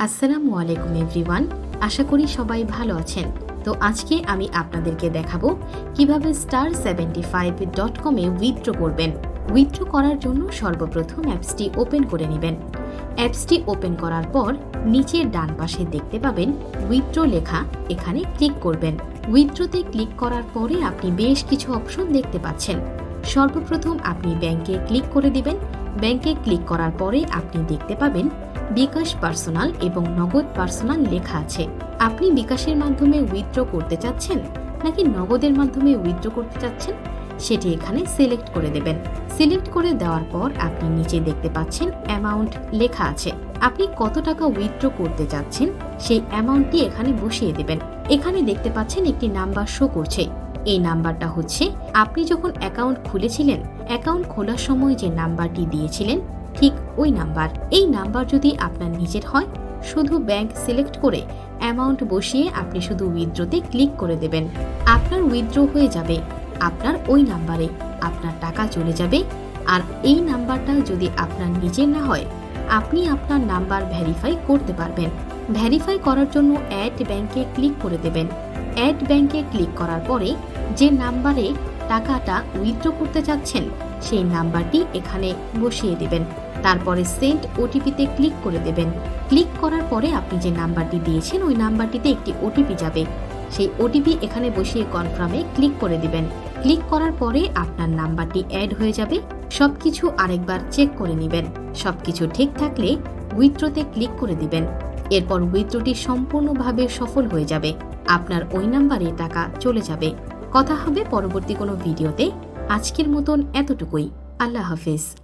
আসসালামু আলাইকুম এভরিওয়ান, আশা করি সবাই ভালো আছেন। তো আজকে আমি আপনাদেরকে দেখাবো কিভাবে star75.com-এ উইথড্র করবেন। উইথড্র করার জন্য সর্বপ্রথম অ্যাপসটি ওপেন করে নেবেন। অ্যাপসটি ওপেন করার পর নিচের ডান পাশে দেখতে পাবেন উইথড্র লেখা, এখানে ক্লিক করবেন। উইথড্রতে ক্লিক করার পরে আপনি বেশ কিছু অপশন দেখতে পাচ্ছেন। সর্বপ্রথম আপনি ব্যাংকে ক্লিক করে দিবেন। ব্যাংকে ক্লিক করার পরে আপনি দেখতে পাবেন বিকাশ পার্সোনাল এবং নগদ পার্সোনাল লেখা আছে। আপনি বিকাশের মাধ্যমে উইথড্র করতে চাচ্ছেন নাকি নগদের মাধ্যমে উইথড্র করতে চাচ্ছেন সেটি এখানে সিলেক্ট করে দেবেন। সিলেক্ট করে দেওয়ার পর আপনি নিচে দেখতে পাচ্ছেন অ্যামাউন্ট লেখা আছে। আপনি কত টাকা উইথড্র করতে চাচ্ছেন সেই অ্যামাউন্টটি এখানে বসিয়ে দেবেন। এখানে দেখতে পাচ্ছেন একটি নাম্বার শো করছে। এই নাম্বারটা হচ্ছে আপনি যখন অ্যাকাউন্ট খুলেছিলেন, অ্যাকাউন্ট খোলার সময় যে নাম্বারটি দিয়েছিলেন ঠিক ওই নাম্বার। এই নাম্বার যদি আপনার নিজের হয়, শুধু ব্যাংক সিলেক্ট করে অ্যামাউন্ট বসিয়ে আপনি শুধু উইথড্রতে ক্লিক করে দেবেন। আপনার উইথড্র হয়ে যাবে। আপনার ওই নাম্বারে আপনার টাকা চলে যাবে। আর এই নাম্বারটা যদি আপনার নিজের না হয়, আপনি আপনার নাম্বার ভেরিফাই করতে পারবেন। ভেরিফাই করার জন্য অ্যাড ব্যাংকে ক্লিক করে দেবেন। অ্যাড ব্যাংকে ক্লিক করার পরে যে নাম্বারে টাকাটা উইথড্র করতে চাচ্ছেন সেই নাম্বারটি এখানে বসিয়ে দেবেন। তারপরে সেন্ড ওটিপিতে ক্লিক করে দেবেন। ক্লিক করার পরে আপনি যে নাম্বারটি দিয়েছেন ওই নাম্বারটিতে একটি ওটিপি যাবে। সেই ওটিপি এখানে বসিয়ে কনফার্মে ক্লিক করে দিবেন। ক্লিক করার পরে আপনার নাম্বারটি অ্যাড হয়ে যাবে। সবকিছু আরেকবার চেক করে নেবেন। সবকিছু ঠিক থাকলে উইথড্রতে ক্লিক করে দিবেন। এরপর উইথড্রটি সম্পূর্ণভাবে সফল হয়ে যাবে। আপনার ওই নাম্বারে টাকা চলে যাবে। কথা হবে পরবর্তী কোনো ভিডিওতে। আজকের মতন এতটুকুই। আল্লাহ হাফেজ।